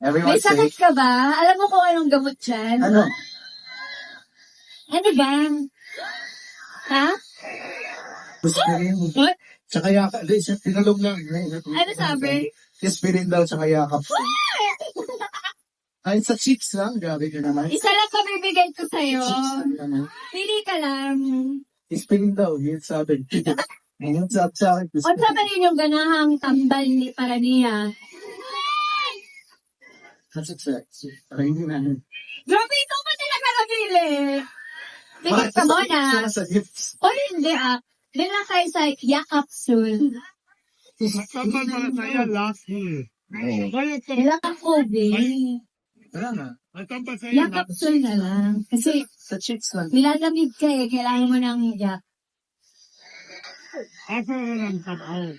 Everyone May sakit say, ka ba? Alam mo kung anong gamot dyan? ano? Ano ba? Ha? Aspirin. What? Tsaka yakap. Tinalog lang. Ano sabi? Aspirin daw, tsaka yakap. Ay, sa cheeks lang. Grabe ka naman. Isa lang pabibigay ko sa'yo. Ano? Pili ka lang. Aspirin daw. Yun sabi. Ngayon sa akin. O sa ba rin yung ganahang tambal ni Parania? That's sex. Parang hindi na. Grabe, ikaw ba talaga nabili? Tingin ka mo na. Sa hips. O hindi Doon lang kayo sa Yakapsul. Matambal para sa'yo last year. Wala kang COVID. Wala na. Matambal sa'yo Yakapsul na lang. Kasi Sa cheeks lang. nilalamig ka kailangan mo ng yak. Ako lang tabaw.